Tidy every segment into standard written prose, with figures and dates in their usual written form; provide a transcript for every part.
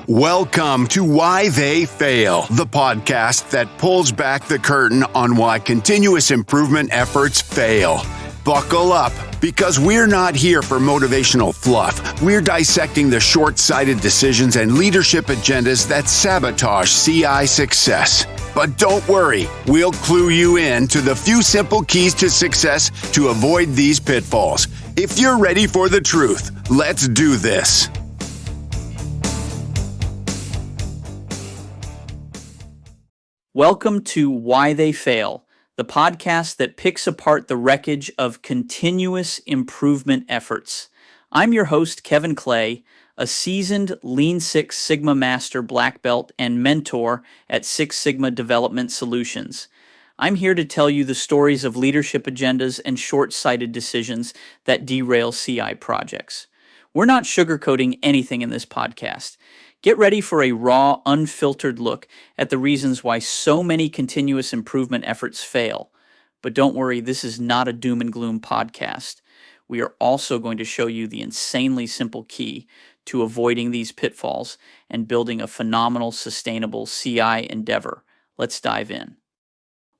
Welcome to Why They Fail, the podcast that pulls back the curtain on why continuous improvement efforts fail. Buckle up, because we're not here for motivational fluff. We're dissecting the short-sighted decisions and leadership agendas that sabotage CI success. But don't worry, we'll clue you in to the few simple keys to success to avoid these pitfalls. If you're ready for the truth, let's do this. Welcome to Why They Fail, the podcast that picks apart the wreckage of continuous improvement efforts. I'm your host, Kevin Clay, a seasoned Lean Six Sigma Master Black Belt and mentor at Six Sigma Development Solutions. I'm here to tell you the stories of leadership agendas and short-sighted decisions that derail CI projects. We're not sugarcoating anything in this podcast. Get ready for a raw, unfiltered look at the reasons why so many continuous improvement efforts fail. But don't worry, this is not a doom and gloom podcast. We are also going to show you the insanely simple key to avoiding these pitfalls and building a phenomenal, sustainable CI endeavor. Let's dive in.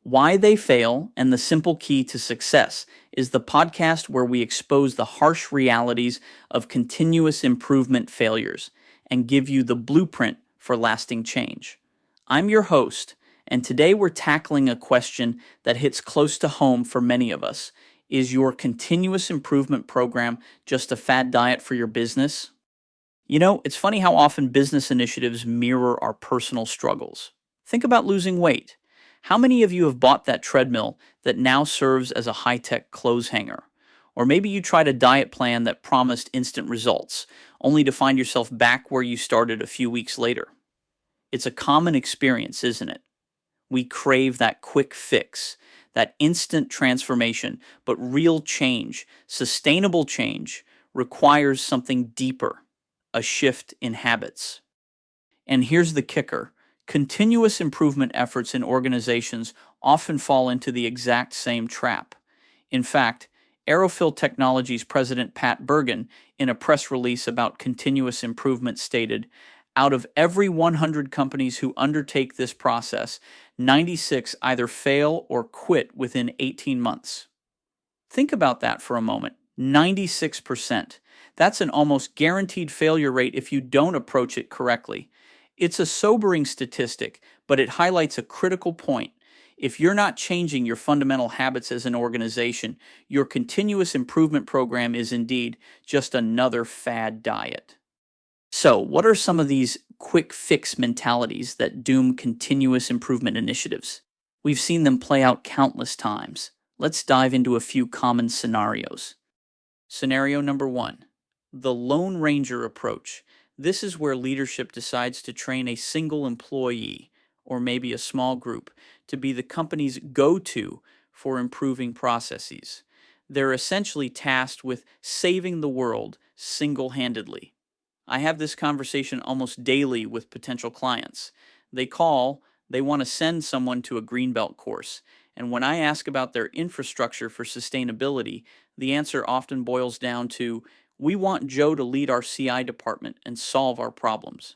Why They Fail and the Simple Key to Success is the podcast where we expose the harsh realities of continuous improvement failures and give you the blueprint for lasting change. I'm your host, and today we're tackling a question that hits close to home for many of us. Is your continuous improvement program just a fad diet for your business? You know, it's funny how often business initiatives mirror our personal struggles. Think about losing weight. How many of you have bought that treadmill that now serves as a high-tech clothes hanger? Or maybe you tried a diet plan that promised instant results, only to find yourself back where you started a few weeks later. It's a common experience, isn't it? We crave that quick fix, that instant transformation, but real change, sustainable change, requires something deeper, a shift in habits. And here's the kicker. Continuous improvement efforts in organizations often fall into the exact same trap. In fact, Aerofill Technologies President Pat Bergen, in a press release about continuous improvement, stated, "Out of every 100 companies who undertake this process, 96 either fail or quit within 18 months. Think about that for a moment. 96%. That's an almost guaranteed failure rate if you don't approach it correctly. It's a sobering statistic, but it highlights a critical point. If you're not changing your fundamental habits as an organization, your continuous improvement program is indeed just another fad diet." So, what are some of these quick fix mentalities that doom continuous improvement initiatives? We've seen them play out countless times. Let's dive into a few common scenarios. Scenario number 1, the Lone Ranger approach. This is where leadership decides to train a single employee, or maybe a small group, to be the company's go-to for improving processes. They're essentially tasked with saving the world single-handedly. I have this conversation almost daily with potential clients. They call, they want to send someone to a Greenbelt course, and when I ask about their infrastructure for sustainability, the answer often boils down to, "We want Joe to lead our CI department and solve our problems."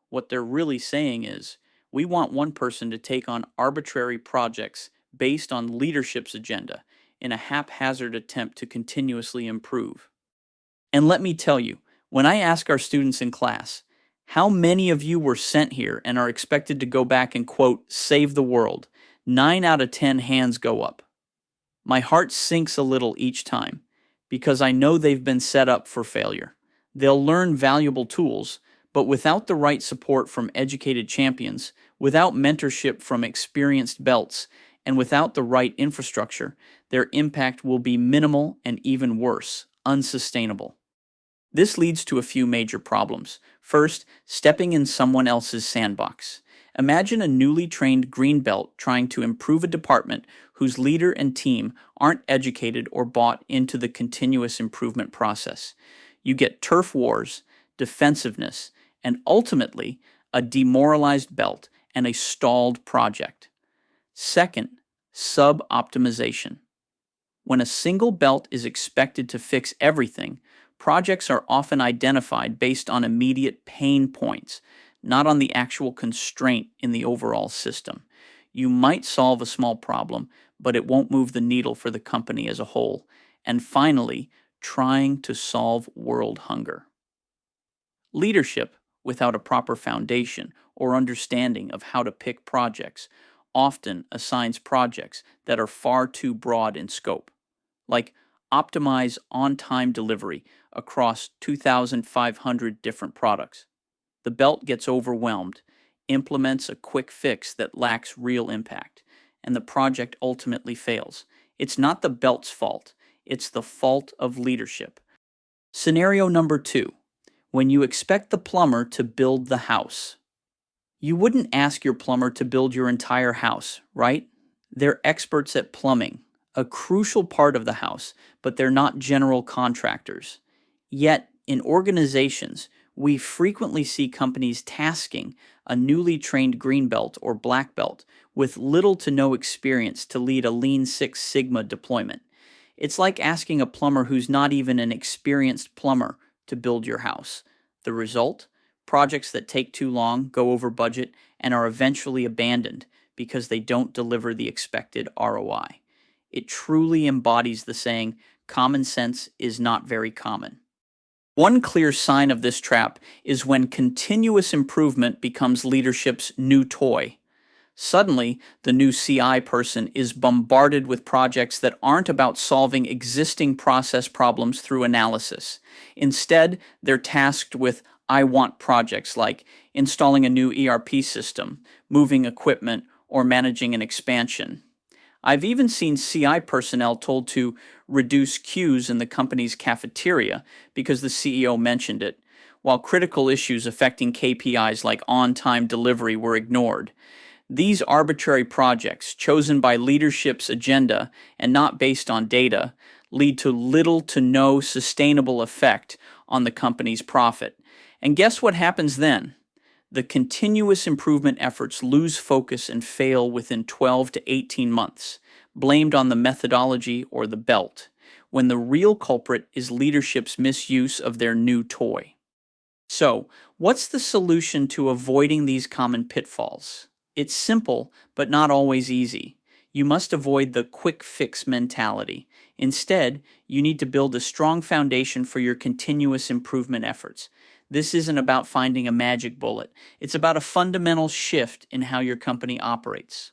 What they're really saying is, "We want one person to take on arbitrary projects based on leadership's agenda in a haphazard attempt to continuously improve." And let me tell you, when I ask our students in class, how many of you were sent here and are expected to go back and, quote, save the world, 9 out of 10 hands go up. My heart sinks a little each time because I know they've been set up for failure. They'll learn valuable tools, but without the right support from educated champions, without mentorship from experienced belts, and without the right infrastructure, their impact will be minimal and even worse, unsustainable. This leads to a few major problems. First, stepping in someone else's sandbox. Imagine a newly trained green belt trying to improve a department whose leader and team aren't educated or bought into the continuous improvement process. You get turf wars, defensiveness, and ultimately a demoralized belt and a stalled project. Second, sub-optimization. When a single belt is expected to fix everything, Projects are often identified based on immediate pain points, not on the actual constraint in the overall system. You might solve a small problem, but it won't move the needle for the company as a whole. And finally, trying to solve world hunger. Leadership without a proper foundation or understanding of how to pick projects often assigns projects that are far too broad in scope, like optimize on time delivery across 2,500 different products. The belt gets overwhelmed, implements a quick fix that lacks real impact, and the project ultimately fails. It's not the belt's fault, it's the fault of leadership. Scenario number 2: when you expect the plumber to build the house. You wouldn't ask your plumber to build your entire house, right? They're experts at plumbing, a crucial part of the house, but they're not general contractors. Yet, in organizations, we frequently see companies tasking a newly trained green belt or black belt with little to no experience to lead a Lean Six Sigma deployment. It's like asking a plumber who's not even an experienced plumber to build your house. The result? Projects that take too long, go over budget, and are eventually abandoned because they don't deliver the expected ROI. It truly embodies the saying, common sense is not very common. One clear sign of this trap is when continuous improvement becomes leadership's new toy. Suddenly, the new CI person is bombarded with projects that aren't about solving existing process problems through analysis. Instead, they're tasked with I want projects like installing a new ERP system, moving equipment, or managing an expansion. I've even seen CI personnel told to reduce queues in the company's cafeteria because the CEO mentioned it, while critical issues affecting KPIs like on-time delivery were ignored. These arbitrary projects, chosen by leadership's agenda and not based on data, lead to little to no sustainable effect on the company's profit. And guess what happens then? The continuous improvement efforts lose focus and fail within 12 to 18 months, blamed on the methodology or the belt, when the real culprit is leadership's misuse of their new toy. So, what's the solution to avoiding these common pitfalls? It's simple, but not always easy. You must avoid the quick fix mentality. Instead, you need to build a strong foundation for your continuous improvement efforts. This isn't about finding a magic bullet. It's about a fundamental shift in how your company operates.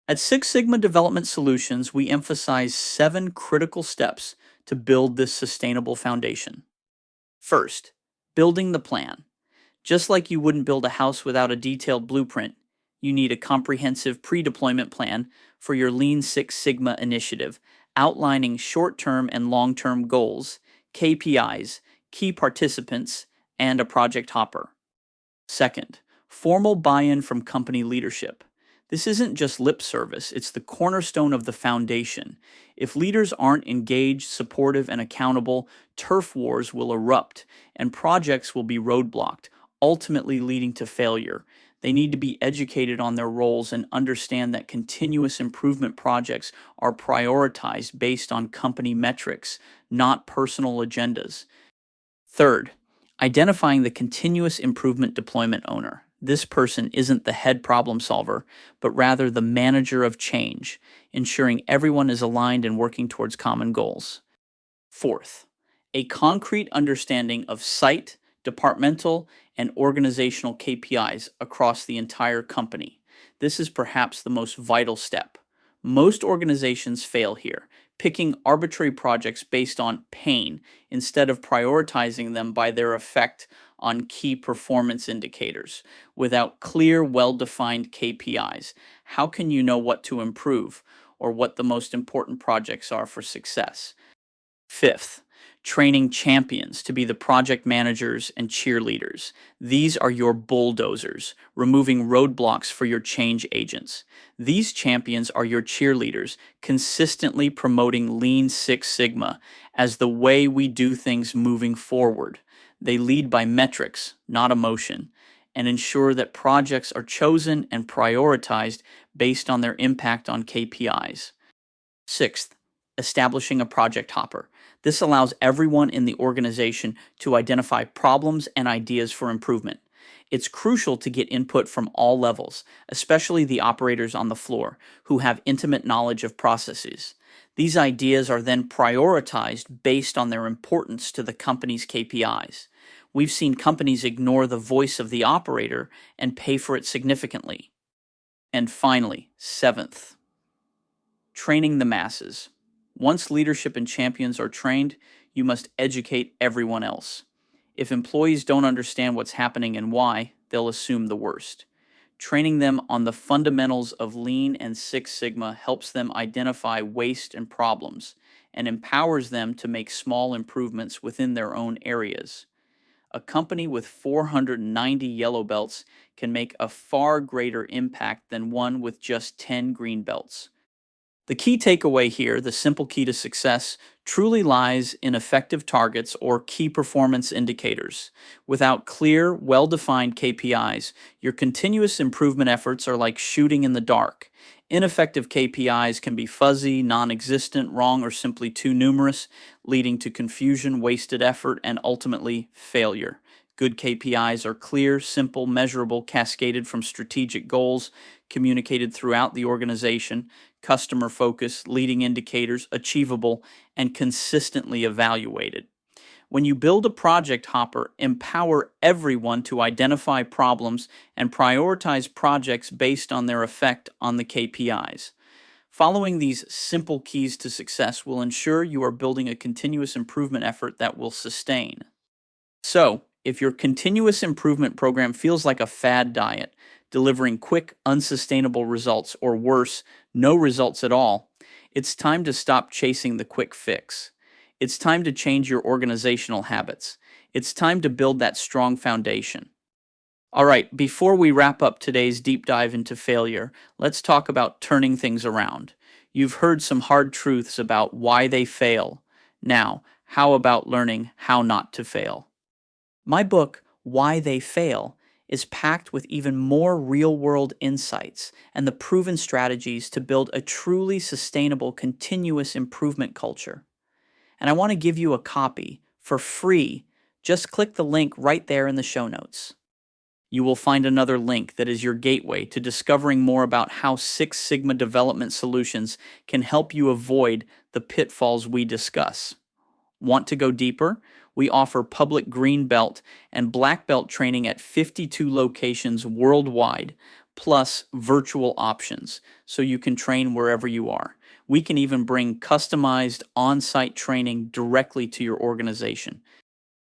At Six Sigma Development Solutions, we emphasize 7 critical steps to build this sustainable foundation. First, building the plan. Just like you wouldn't build a house without a detailed blueprint, you need a comprehensive pre-deployment plan for your Lean Six Sigma initiative, outlining short-term and long-term goals, KPIs, key participants, and a project hopper. Second, formal buy-in from company leadership. This isn't just lip service, it's the cornerstone of the foundation. If leaders aren't engaged, supportive, and accountable, turf wars will erupt, and projects will be roadblocked, ultimately leading to failure. They need to be educated on their roles and understand that continuous improvement projects are prioritized based on company metrics, not personal agendas. Third, identifying the continuous improvement deployment owner. This person isn't the head problem solver, but rather the manager of change, ensuring everyone is aligned and working towards common goals. Fourth, a concrete understanding of site, departmental, and organizational KPIs across the entire company. This is perhaps the most vital step. Most organizations fail here, picking arbitrary projects based on pain instead of prioritizing them by their effect on key performance indicators. Without clear, well-defined KPIs, how can you know what to improve or what the most important projects are for success? Fifth, training champions to be the project managers and cheerleaders. These are your bulldozers, removing roadblocks for your change agents. These champions are your cheerleaders, consistently promoting Lean Six Sigma as the way we do things moving forward. They lead by metrics, not emotion, and ensure that projects are chosen and prioritized based on their impact on KPIs. Sixth, establishing a project hopper. This allows everyone in the organization to identify problems and ideas for improvement. It's crucial to get input from all levels, especially the operators on the floor, who have intimate knowledge of processes. These ideas are then prioritized based on their importance to the company's KPIs. We've seen companies ignore the voice of the operator and pay for it significantly. And finally, seventh, training the masses. Once leadership and champions are trained, you must educate everyone else. If employees don't understand what's happening and why, they'll assume the worst. Training them on the fundamentals of Lean and Six Sigma helps them identify waste and problems and empowers them to make small improvements within their own areas. A company with 490 yellow belts can make a far greater impact than one with just 10 green belts. The key takeaway here, the simple key to success, truly lies in effective targets or key performance indicators. Without clear, well-defined KPIs, your continuous improvement efforts are like shooting in the dark. Ineffective KPIs can be fuzzy, non-existent, wrong, or simply too numerous, leading to confusion, wasted effort, and ultimately failure. Good KPIs are clear, simple, measurable, cascaded from strategic goals, communicated throughout the organization, customer focused, leading indicators, achievable, and consistently evaluated. When you build a project hopper, empower everyone to identify problems and prioritize projects based on their effect on the KPIs. Following these simple keys to success will ensure you are building a continuous improvement effort that will sustain. So, if your continuous improvement program feels like a fad diet, delivering quick, unsustainable results, or worse, no results at all, it's time to stop chasing the quick fix. It's time to change your organizational habits. It's time to build that strong foundation. All right, before we wrap up today's deep dive into failure, let's talk about turning things around. You've heard some hard truths about why they fail. Now, how about learning how not to fail? My book, Why They Fail, is packed with even more real-world insights and the proven strategies to build a truly sustainable continuous improvement culture. And I want to give you a copy for free. Just click the link right there in the show notes. You will find another link that is your gateway to discovering more about how Six Sigma development solutions can help you avoid the pitfalls we discuss. Want to go deeper? We offer public green belt and black belt training at 52 locations worldwide, plus virtual options, so you can train wherever you are. We can even bring customized on-site training directly to your organization.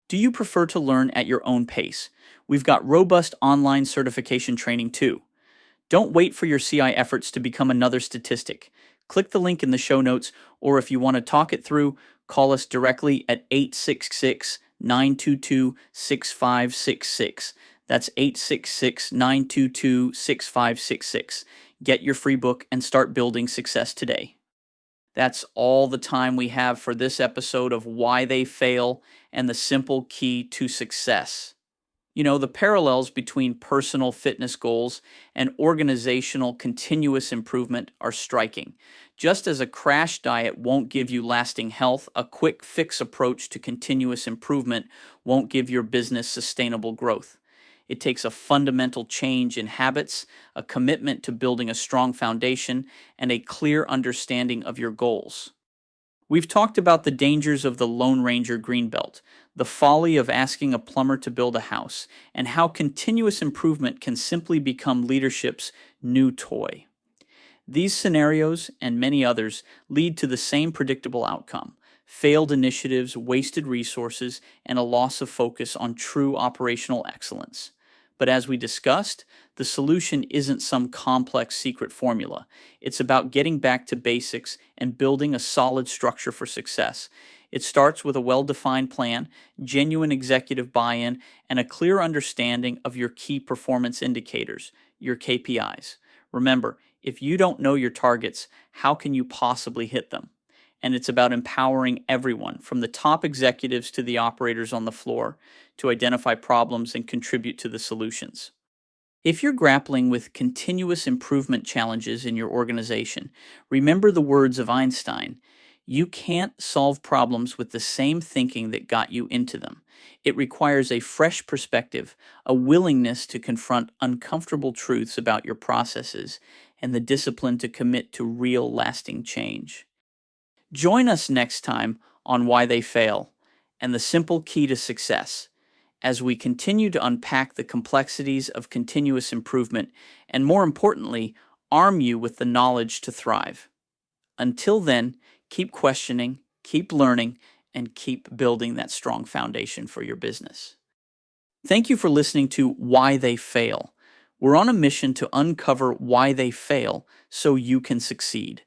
Do you prefer to learn at your own pace? We've got robust online certification training too. Don't wait for your CI efforts to become another statistic. Click the link in the show notes, or if you want to talk it through, call us directly at 866-922-6566. That's 866-922-6566. Get your free book and start building success today. That's all the time we have for this episode of Why They Fail and the Simple Key to Success. You know, the parallels between personal fitness goals and organizational continuous improvement are striking. Just as a crash diet won't give you lasting health, a quick fix approach to continuous improvement won't give your business sustainable growth. It takes a fundamental change in habits, a commitment to building a strong foundation, and a clear understanding of your goals. We've talked about the dangers of the Lone Ranger Greenbelt, the folly of asking a plumber to build a house, and how continuous improvement can simply become leadership's new toy. These scenarios, and many others, lead to the same predictable outcome: failed initiatives, wasted resources, and a loss of focus on true operational excellence. But as we discussed, the solution isn't some complex secret formula. It's about getting back to basics and building a solid structure for success. It starts with a well-defined plan, genuine executive buy-in, and a clear understanding of your key performance indicators, your KPIs. Remember, if you don't know your targets, how can you possibly hit them? And it's about empowering everyone, from the top executives to the operators on the floor, to identify problems and contribute to the solutions. If you're grappling with continuous improvement challenges in your organization, remember the words of Einstein: You can't solve problems with the same thinking that got you into them. It requires a fresh perspective, a willingness to confront uncomfortable truths about your processes, and the discipline to commit to real lasting change. Join us next time on Why They Fail and the Simple Key to Success as we continue to unpack the complexities of continuous improvement and, more importantly, arm you with the knowledge to thrive. Until then, keep questioning, keep learning, and keep building that strong foundation for your business. Thank you for listening to Why They Fail. We're on a mission to uncover why they fail so you can succeed.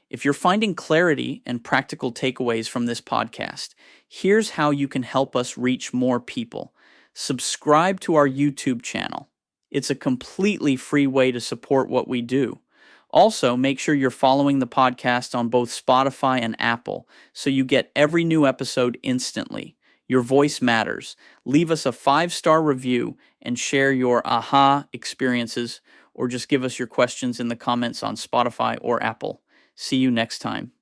If you're finding clarity and practical takeaways from this podcast, here's how you can help us reach more people. Subscribe to our YouTube channel. It's a completely free way to support what we do. Also, make sure you're following the podcast on both Spotify and Apple so you get every new episode instantly. Your voice matters. Leave us a 5-star review and share your aha experiences, or just give us your questions in the comments on Spotify or Apple. See you next time.